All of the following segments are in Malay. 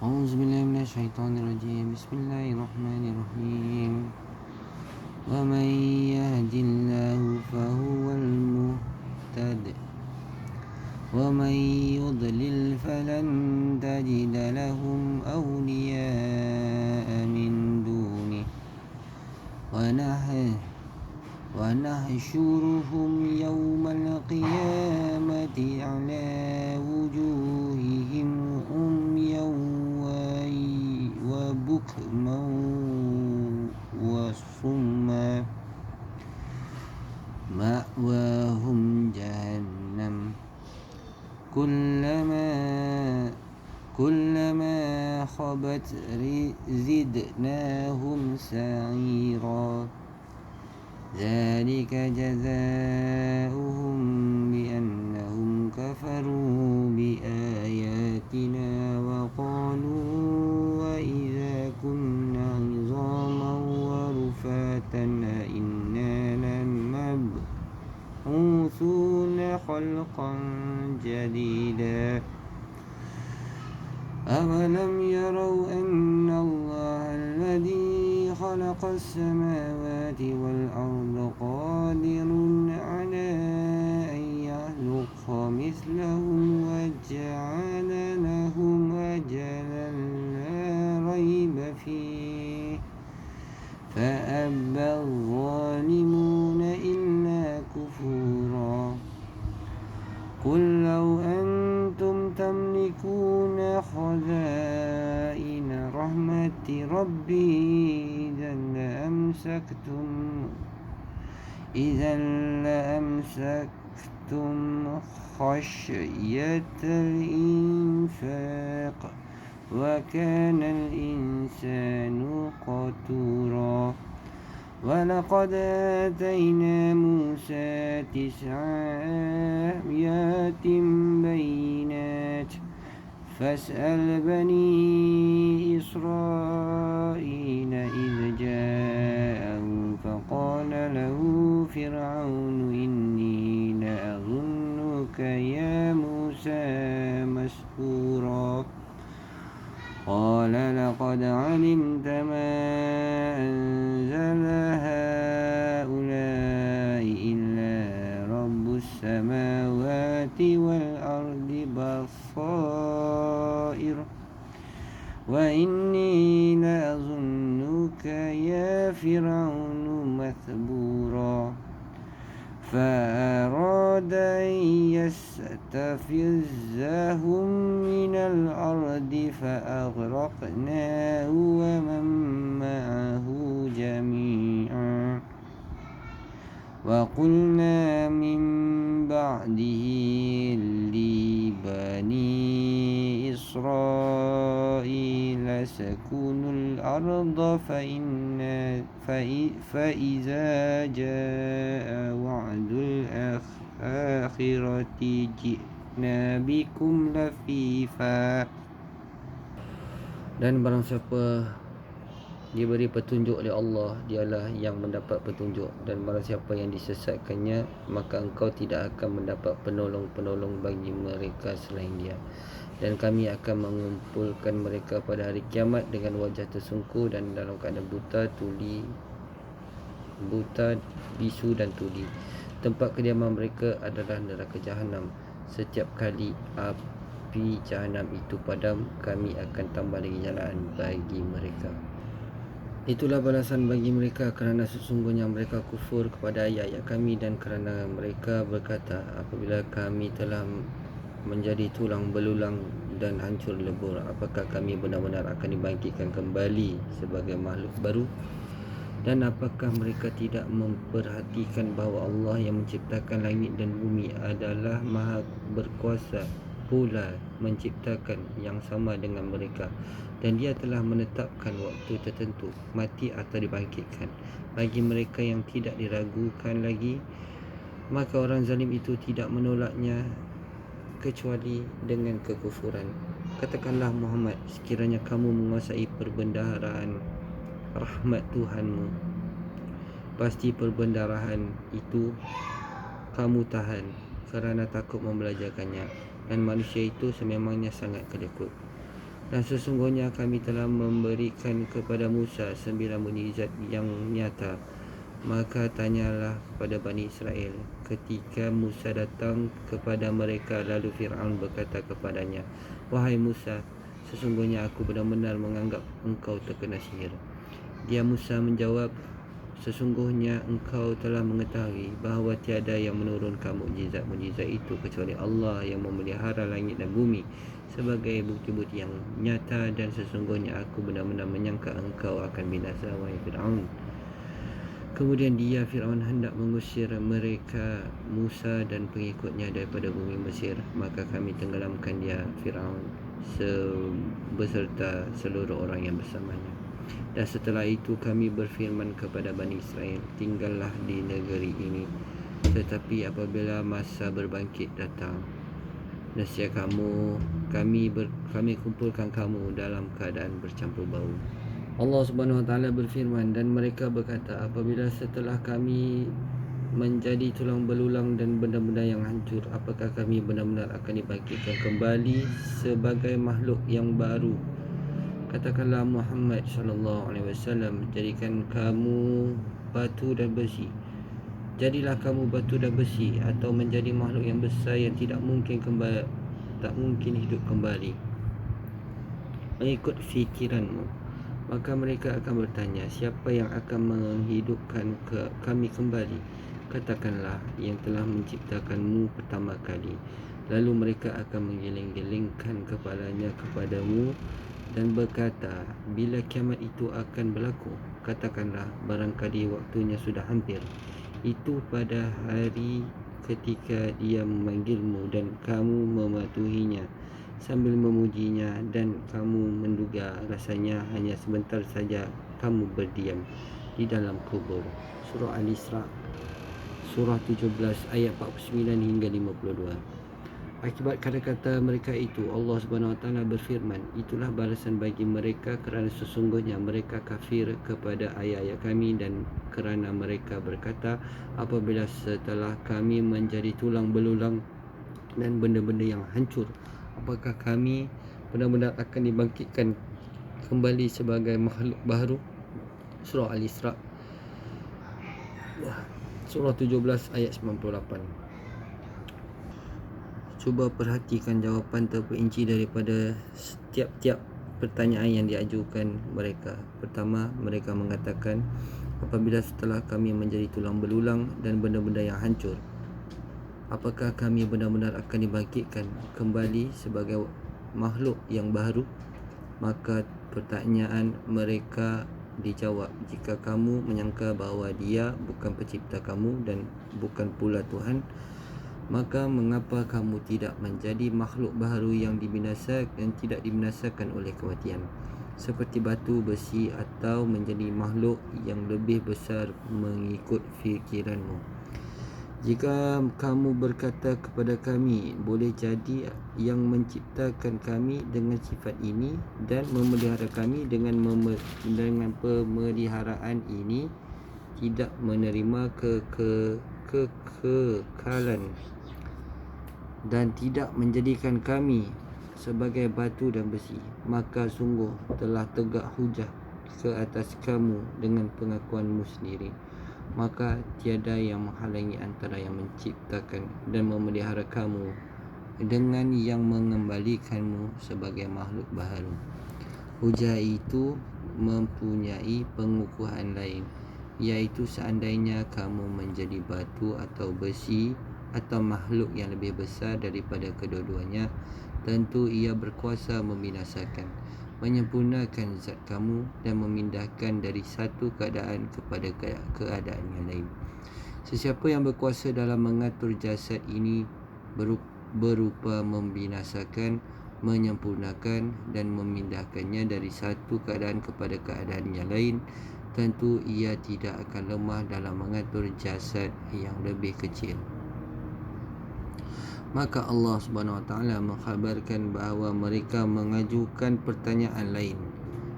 أعوذ بالله من الشيطان الرجيم. بسم الله الرحمن الرحيم. ومن يهد الله فهو المهتد ومن يضلل فلن تجد لهم أولياء من دونه ونحشرهم يوم القيامة على وجوههم عميا وبكما وصما مأواهم جهنم كلما خبت زدناهم سعيرا ذلك جزاؤهم بأنهم كفروا بآياتنا وقالوا وإذا كنا عظاما ورفاتا أئنا لمبعوثون خلقا جديدا أولم يروا أن الله الذي خلق السماوات والأرض قادر على أن يخلق مثلهم وجعل لهم أجلا لا ريب فيه فأبى الظالمون إلا كفورا قل لو أنتم تملكون خزائن رحمة ربي إذا لأمسكتم خشية الإنفاق وكان الإنسان قتورا ولقد آتينا موسى 9 آيات بينات فاسأل بني إسرائيل إذ جاءه فقال له فرعون إني لأظنك يا موسى مسحورا قال لقد علمت ما أنزل هؤلاء إلا رب السماوات والأرض بصائر وإني لأظنك يا فرعون مثبورا فأراد أن يستفزهم من الأرض فأغرقناه ومن معه جميعا وقلنا من بعده لبني إسرائيل اسكنوا الأرض فإذا جاء وعد الآخرة جئنا بكم لفيفا. Dan barang siapa diberi petunjuk oleh Allah, dialah yang mendapat petunjuk, dan barang siapa yang disesatkannya, maka engkau tidak akan mendapat penolong-penolong bagi mereka selain dia. Dan kami akan mengumpulkan mereka pada hari kiamat dengan wajah tersungkur dan dalam keadaan buta, bisu dan tuli. Tempat kediaman mereka adalah neraka Jahanam. Setiap kali api Jahanam itu padam, kami akan tambah lagi jalan bagi mereka. Itulah balasan bagi mereka kerana sesungguhnya mereka kufur kepada ayat-ayat kami dan kerana mereka berkata, apabila kami telah menjadi tulang belulang dan hancur lebur, apakah kami benar-benar akan dibangkitkan kembali sebagai makhluk baru? Dan apakah mereka tidak memperhatikan bahawa Allah yang menciptakan langit dan bumi adalah maha berkuasa pula menciptakan yang sama dengan mereka, dan dia telah menetapkan waktu tertentu mati atau dibangkitkan bagi mereka yang tidak diragukan lagi, maka orang zalim itu tidak menolaknya kecuali dengan kekufuran. Katakanlah Muhammad, sekiranya kamu menguasai perbendaharaan rahmat Tuhanmu, pasti perbendaharaan itu kamu tahan kerana takut membelajarkannya, dan manusia itu sememangnya sangat kedekut. Dan sesungguhnya kami telah memberikan kepada Musa 9 mukjizat yang nyata. Maka tanyalah kepada Bani Israel ketika Musa datang kepada mereka. Lalu Fir'aun berkata kepadanya, "Wahai Musa, sesungguhnya aku benar-benar menganggap engkau terkena sihir." Dia Musa menjawab, "Sesungguhnya engkau telah mengetahui bahawa tiada yang menurunkan mukjizat-mukjizat itu kecuali Allah yang memelihara langit dan bumi sebagai bukti-bukti yang nyata, dan sesungguhnya aku benar-benar menyangka engkau akan binasa, wahai Fir'aun." Kemudian dia, Fir'aun, hendak mengusir mereka, Musa dan pengikutnya, daripada bumi Mesir. Maka kami tenggelamkan dia, Fir'aun, beserta seluruh orang yang bersamanya. Dan setelah itu kami berfirman kepada Bani Israel, "Tinggallah di negeri ini. Tetapi apabila masa berbangkit datang, nescaya kami kumpulkan kamu dalam keadaan bercampur bau." Allah Subhanahu Wa Taala berfirman, dan mereka berkata, apabila setelah kami menjadi tulang belulang dan benda-benda yang hancur, apakah kami benar-benar akan dibangkitkan kembali sebagai makhluk yang baru? Katakanlah Muhammad sallallahu alaihi wasallam, jadilah kamu batu dan besi, atau menjadi makhluk yang besar yang tak mungkin hidup kembali mengikut fikiranmu. Maka mereka akan bertanya, siapa yang akan menghidupkan kami kembali? Katakanlah, yang telah menciptakanmu pertama kali. Lalu mereka akan menggeleng-gelengkan kepalanya kepadamu dan berkata, bila kiamat itu akan berlaku? Katakanlah, barangkali waktunya sudah hampir. Itu pada hari ketika dia memanggilmu dan kamu mematuhinya sambil memujinya, dan kamu menduga rasanya hanya sebentar saja kamu berdiam di dalam kubur. Surah Al-Isra, surah 17 ayat 49 hingga 52. Akibat kata-kata mereka itu, Allah Subhanahu Wa Taala berfirman, itulah balasan bagi mereka kerana sesungguhnya mereka kafir kepada ayat-ayat kami, dan kerana mereka berkata, apabila setelah kami menjadi tulang belulang dan benda-benda yang hancur, apakah kami benar-benar akan dibangkitkan kembali sebagai makhluk baru? Surah Al-Isra, surah 17 ayat 98. Cuba perhatikan jawapan terperinci daripada setiap pertanyaan yang diajukan mereka. Pertama, mereka mengatakan, apabila setelah kami menjadi tulang belulang dan benda-benda yang hancur, apakah kami benar-benar akan dibangkitkan kembali sebagai makhluk yang baru? Maka pertanyaan mereka dijawab, jika kamu menyangka bahawa dia bukan pencipta kamu dan bukan pula Tuhan, maka mengapa kamu tidak menjadi makhluk baru yang tidak dibinasakan oleh kematian, seperti batu, besi, atau menjadi makhluk yang lebih besar mengikut fikiranmu? Jika kamu berkata kepada kami, boleh jadi yang menciptakan kami dengan sifat ini dan memelihara kami dengan pemeliharaan ini tidak menerima kekekalan dan tidak menjadikan kami sebagai batu dan besi, maka sungguh telah tegak hujah ke atas kamu dengan pengakuanmu sendiri. Maka tiada yang menghalangi antara yang menciptakan dan memelihara kamu dengan yang mengembalikanmu sebagai makhluk baru. Hujah itu mempunyai pengukuhan lain, iaitu seandainya kamu menjadi batu atau besi atau makhluk yang lebih besar daripada kedua-duanya, tentu ia berkuasa membinasakan, menyempurnakan zat kamu dan memindahkan dari satu keadaan kepada keadaan yang lain. Sesiapa yang berkuasa dalam mengatur jasad ini berupa membinasakan, menyempurnakan dan memindahkannya dari satu keadaan kepada keadaan yang lain, tentu ia tidak akan lemah dalam mengatur jasad yang lebih kecil. Maka Allah Subhanahu Wa Taala mengkhabarkan bahawa mereka mengajukan pertanyaan lain,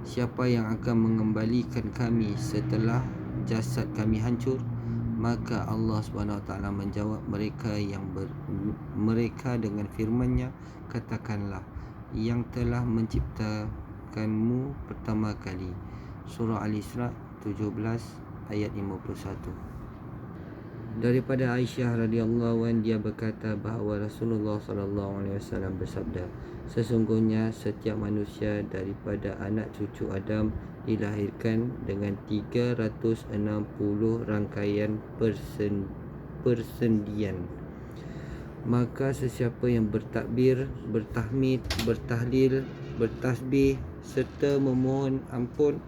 siapa yang akan mengembalikan kami setelah jasad kami hancur? Maka Allah Subhanahu Wa Taala menjawab mereka dengan firman-Nya, katakanlah, yang telah menciptakanmu pertama kali. Surah Al-Isra 17 ayat 51. Daripada Aisyah radhiyallahu anha, dia berkata bahawa Rasulullah sallallahu alaihi wasallam bersabda, sesungguhnya setiap manusia daripada anak cucu Adam dilahirkan dengan 360 rangkaian persendian. Maka sesiapa yang bertakbir, bertahmid, bertahlil, bertasbih serta memohon ampun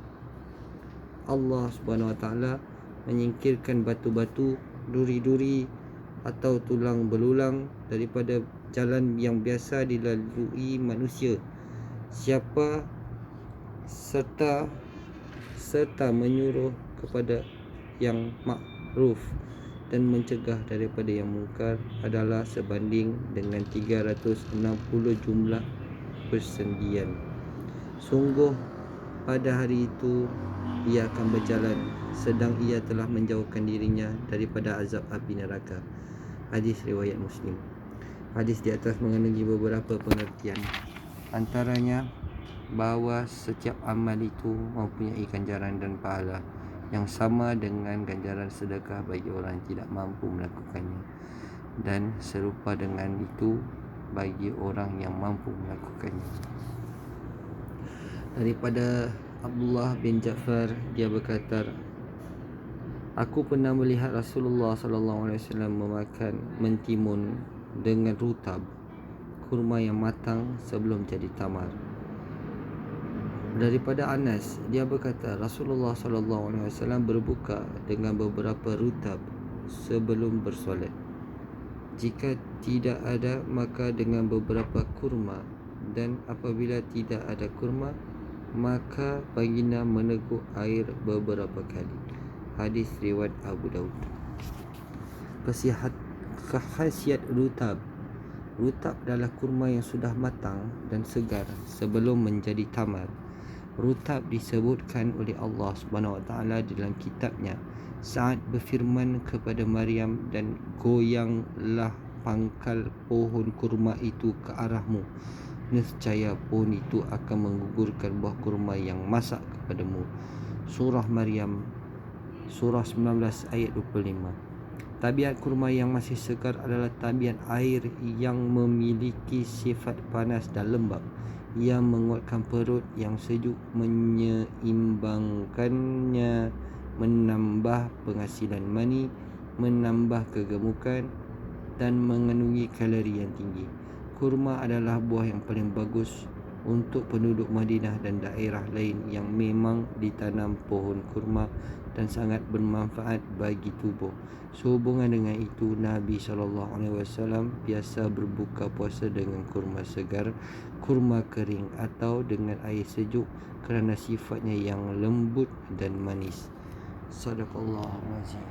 Allah Subhanahu Wa Taala, menyingkirkan batu-batu, duri-duri atau tulang belulang daripada jalan yang biasa dilalui manusia, siapa serta menyuruh kepada yang makruf dan mencegah daripada yang mungkar adalah sebanding dengan 360 jumlah persendian. Sungguh pada hari itu ia akan berjalan sedang ia telah menjauhkan dirinya daripada azab api neraka. Hadis riwayat Muslim. Hadis di atas mengandungi beberapa pengertian, antaranya bahawa setiap amal itu mempunyai ganjaran dan pahala yang sama dengan ganjaran sedekah bagi orang yang tidak mampu melakukannya, dan serupa dengan itu bagi orang yang mampu melakukannya. Daripada Abdullah bin Ja'far, dia berkata, aku pernah melihat Rasulullah sallallahu alaihi wasallam memakan mentimun dengan rutab, kurma yang matang sebelum jadi tamar. Daripada Anas, dia berkata Rasulullah sallallahu alaihi wasallam berbuka dengan beberapa rutab sebelum bersolat. Jika tidak ada, maka dengan beberapa kurma, dan apabila tidak ada kurma, maka baginda meneguk air beberapa kali. Hadis riwayat Abu Daud. Khasiat rutab. Rutab adalah kurma yang sudah matang dan segar sebelum menjadi tamar. Rutab disebutkan oleh Allah Subhanahu Wa Taala dalam kitabnya saat berfirman kepada Maryam, dan goyanglah pangkal pohon kurma itu ke arahmu, nescaya pohon itu akan menggugurkan buah kurma yang masak kepadamu. Surah Maryam surah 19 ayat 25. Tabiat kurma yang masih segar adalah tabiat air yang memiliki sifat panas dan lembab, yang menguatkan perut yang sejuk, menyeimbangkannya, menambah penghasilan mani, menambah kegemukan, dan mengandungi kalori yang tinggi. Kurma adalah buah yang paling bagus untuk penduduk Madinah dan daerah lain yang memang ditanam pohon kurma dan sangat bermanfaat bagi tubuh. Sehubungan dengan itu, Nabi SAW biasa berbuka puasa dengan kurma segar, kurma kering, atau dengan air sejuk kerana sifatnya yang lembut dan manis. Sadaqallahul azim.